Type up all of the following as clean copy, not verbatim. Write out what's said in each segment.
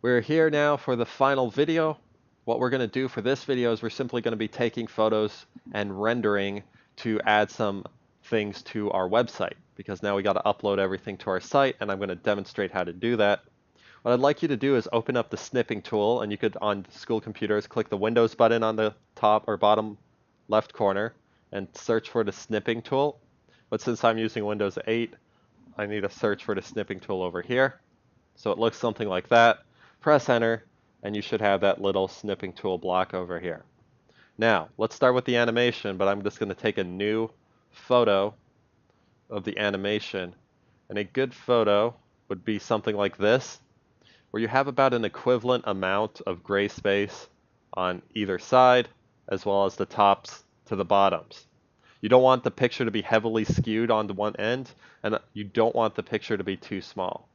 We're here now for the final video. What we're going to do for this video is we're simply going to be taking photos and rendering to add some things to our website, because now we got to upload everything to our site, and I'm going to demonstrate how to do that. What I'd like you to do is open up the snipping tool, and you could, on school computers, click the Windows button on the top or bottom left corner and search for the snipping tool. But since I'm using Windows 8, I need to search for the snipping tool over here. So it looks something like that. Press enter, and you should have that little snipping tool block over here. Now, let's start with the animation, but I'm just going to take a new photo of the animation. And a good photo would be something like this, where you have about an equivalent amount of gray space on either side, as well as the tops to the bottoms. You don't want the picture to be heavily skewed onto one end, and you don't want the picture to be too small.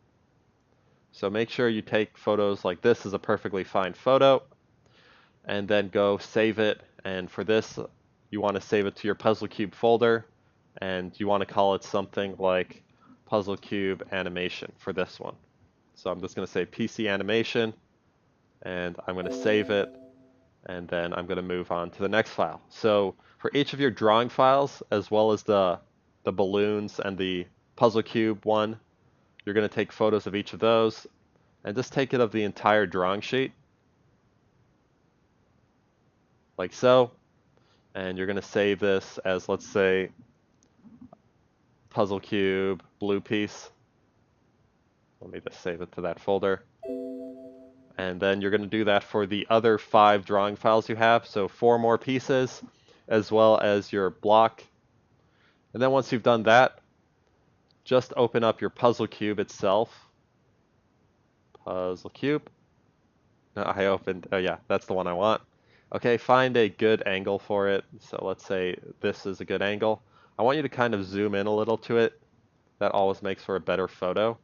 So make sure you take photos like this is a perfectly fine photo, and then go save it. And for this, you want to save it to your Puzzle Cube folder, and you want to call it something like Puzzle Cube Animation for this one. So I'm just going to say PC Animation, and I'm going to save it, and then I'm going to move on to the next file. So for each of your drawing files, as well as the balloons and the Puzzle Cube one, you're going to take photos of each of those and just take it of the entire drawing sheet, like so. And you're going to save this as, let's say, Puzzle Cube blue piece. Let me just save it to that folder. And then you're going to do that for the other 5 drawing files you have, so 4 more pieces, as well as your block. And then once you've done that, just open up your Puzzle Cube itself. Puzzle Cube. No, I opened, oh yeah, that's the one I want. Okay, find a good angle for it. So let's say this is a good angle. I want you to kind of zoom in a little to it. That always makes for a better photo.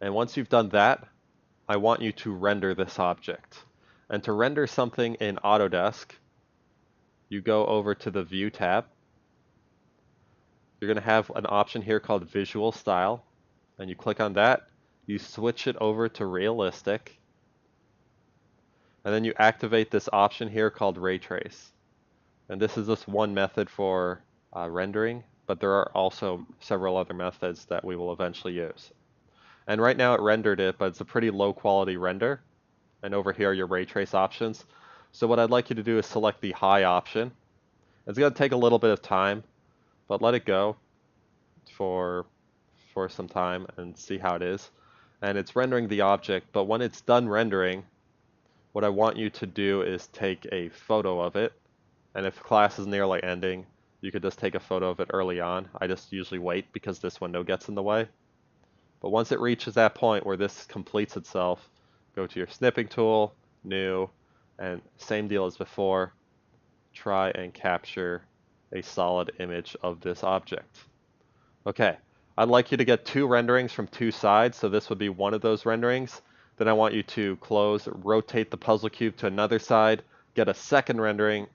And once you've done that, I want you to render this object. And to render something in Autodesk, you go over to the View tab. You're going to have an option here called Visual Style, and you click on that. You switch it over to Realistic, and then you activate this option here called Ray Trace. And this is just one method for rendering, but there are also several other methods that we will eventually use. And right now it rendered it, but it's a pretty low quality render. And over here are your Ray Trace options. So what I'd like you to do is select the high option. It's going to take a little bit of time, but let it go for some time and see how it is. And it's rendering the object, but when it's done rendering, what I want you to do is take a photo of it. And if class is nearly ending, you could just take a photo of it early on. I just usually wait because this window gets in the way. But once it reaches that point where this completes itself, go to your snipping tool, new, and same deal as before, try and capture a solid image of this object. Okay, I'd like you to get 2 renderings from 2 sides, so this would be one of those renderings. Then I want you to close, rotate the puzzle cube to another side, get a second rendering,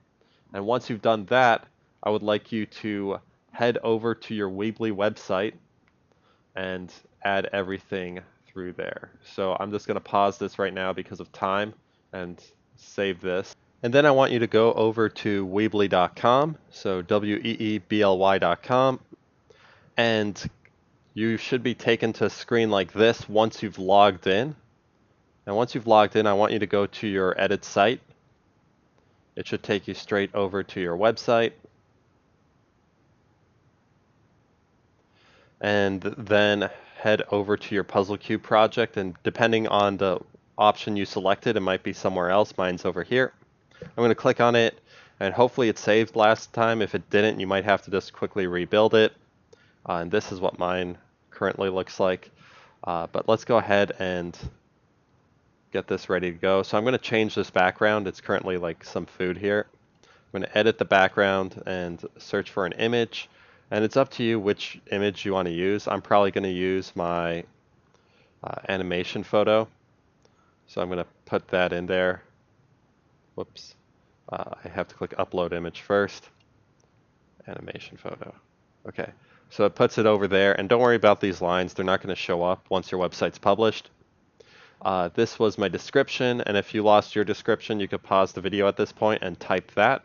and once you've done that, I would like you to head over to your Weebly website and add everything through there. So I'm just going to pause this right now because of time and save this. And then I want you to go over to Weebly.com, so weebly.com, and you should be taken to a screen like this once you've logged in. And once you've logged in, I want you to go to your edit site. It should take you straight over to your website. And then head over to your Puzzle Cube project, and depending on the option you selected, it might be somewhere else. Mine's over here. I'm going to click on it, and hopefully it saved last time. If it didn't, you might have to just quickly rebuild it. And this is what mine currently looks like. But let's go ahead and get this ready to go. So I'm going to change this background. It's currently like some food here. I'm going to edit the background and search for an image. And it's up to you which image you want to use. I'm probably going to use my animation photo. So I'm going to put that in there. Whoops. I have to click upload image first. Animation photo. Okay. So it puts it over there, and don't worry about these lines. They're not going to show up once your website's published. This was my description, and if you lost your description, you could pause the video at this point and type that.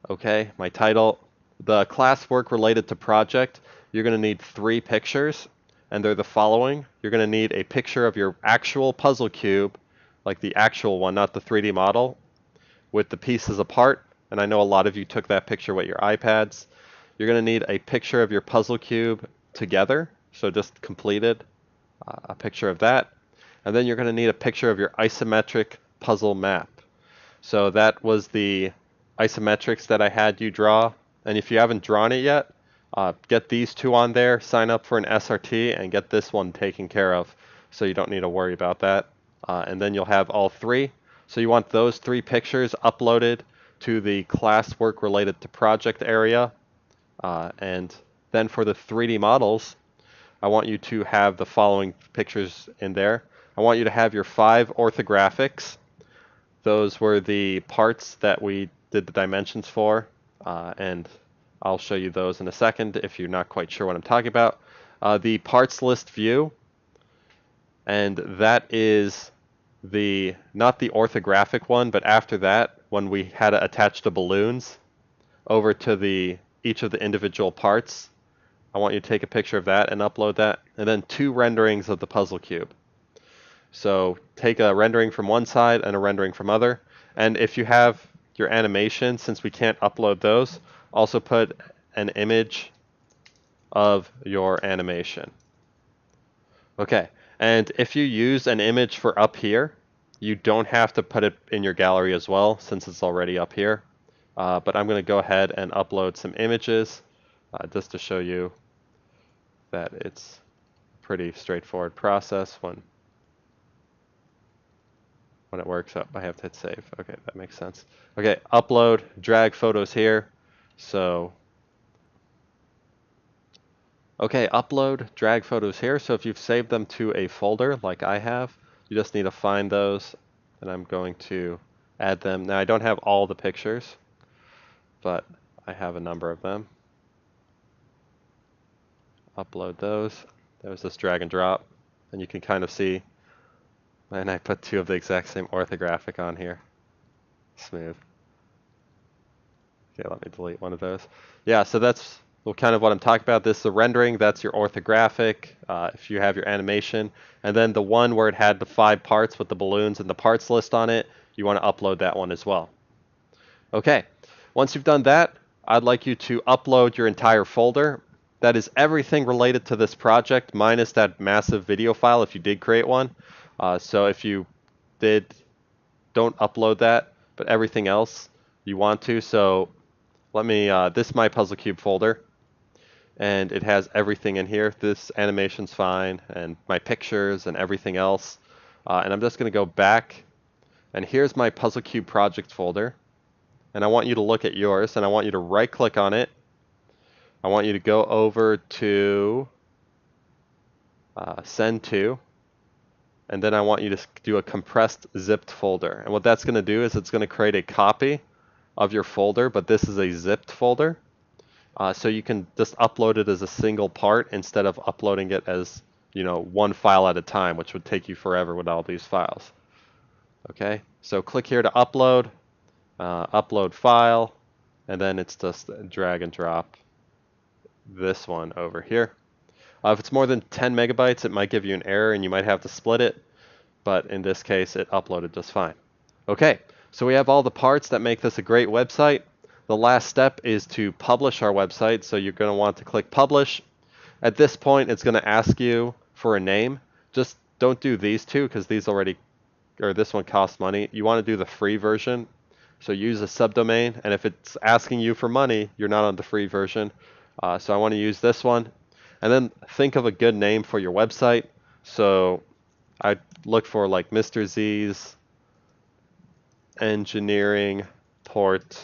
Okay, my title, the class work related to project, you're going to need 3 pictures, and they're the following. You're going to need a picture of your actual puzzle cube, like the actual one, not the 3D model, with the pieces apart, and I know a lot of you took that picture with your iPads. You're going to need a picture of your puzzle cube together, so just completed, a picture of that. And then you're going to need a picture of your isometric puzzle map. So that was the isometrics that I had you draw. And if you haven't drawn it yet, get these 2 on there, sign up for an SRT, and get this one taken care of so you don't need to worry about that. And then you'll have all 3. So you want those 3 pictures uploaded to the class work related to project area. And then for the 3D models, I want you to have the following pictures in there. I want you to have your 5 orthographics. Those were the parts that we did the dimensions for, and I'll show you those in a second if you're not quite sure what I'm talking about. The parts list view, and that is not the orthographic one, but after that, when we had to attach the balloons over to each of the individual parts, I want you to take a picture of that and upload that, and then 2 renderings of the puzzle cube. So take a rendering from one side and a rendering from other, and if you have your animation, since we can't upload those, also put an image of your animation. Okay, and if you use an image for up here, you don't have to put it in your gallery as well, since it's already up here. But I'm going to go ahead and upload some images just to show you that it's a pretty straightforward process when it works up. I have to hit save. Okay, that makes sense. Okay, upload, drag photos here. So, okay, upload, drag photos here. So if you've saved them to a folder like I have, you just need to find those, and I'm going to add them. Now I don't have all the pictures, but I have a number of them. Upload those. There's this drag and drop, and you can kind of see, and I put 2 of the exact same orthographic on here. Smooth. Okay, let me delete one of those. Yeah, so that's kind of what I'm talking about. This is the rendering, that's your orthographic, if you have your animation. And then the one where it had the 5 parts with the balloons and the parts list on it, you want to upload that one as well. Okay, once you've done that, I'd like you to upload your entire folder. That is everything related to this project, minus that massive video file if you did create one. So if you don't upload that, but everything else you want to. So let me, this is my puzzle cube folder, and it has everything in here. This animation's fine, and my pictures and everything else. And I'm just going to go back, and here's my puzzle cube project folder. And I want you to look at yours, and I want you to right click on it. I want you to go over to send to, and then I want you to do a compressed zipped folder. And what that's going to do is it's going to create a copy of your folder, but this is a zipped folder. So you can just upload it as a single part instead of uploading it as, one file at a time, which would take you forever with all these files. Okay, so click here to upload, upload file, and then it's just drag and drop this one over here. If it's more than 10 megabytes, it might give you an error and you might have to split it, but in this case, it uploaded just fine. Okay, so we have all the parts that make this a great website. The last step is to publish our website, so you're going to want to click publish. At this point, it's going to ask you for a name. Just don't do these 2 because these already, or this one costs money. You want to do the free version, so use a subdomain, and if it's asking you for money, you're not on the free version. So I want to use this one. And then think of a good name for your website. So I'd look for like Mr. Z's Engineering Portfolio.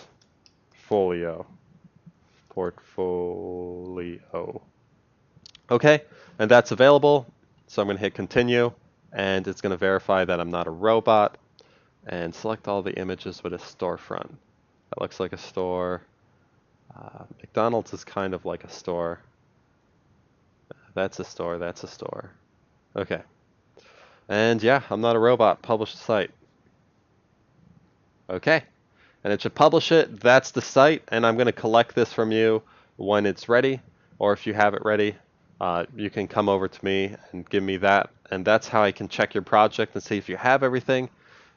Okay, and that's available. So I'm going to hit continue, and it's going to verify that I'm not a robot, and select all the images with a storefront. That looks like a store. McDonald's is kind of like a store. That's a store, that's a store. Okay. And yeah, I'm not a robot. Publish the site. Okay. And it should publish it. That's the site, and I'm going to collect this from you when it's ready, or if you have it ready, you can come over to me and give me that, and that's how I can check your project and see if you have everything,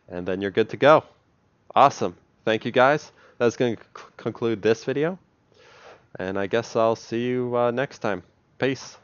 and then you're good to go. Awesome. Thank you guys. That's going to conclude this video, and I guess I'll see you next time. Peace.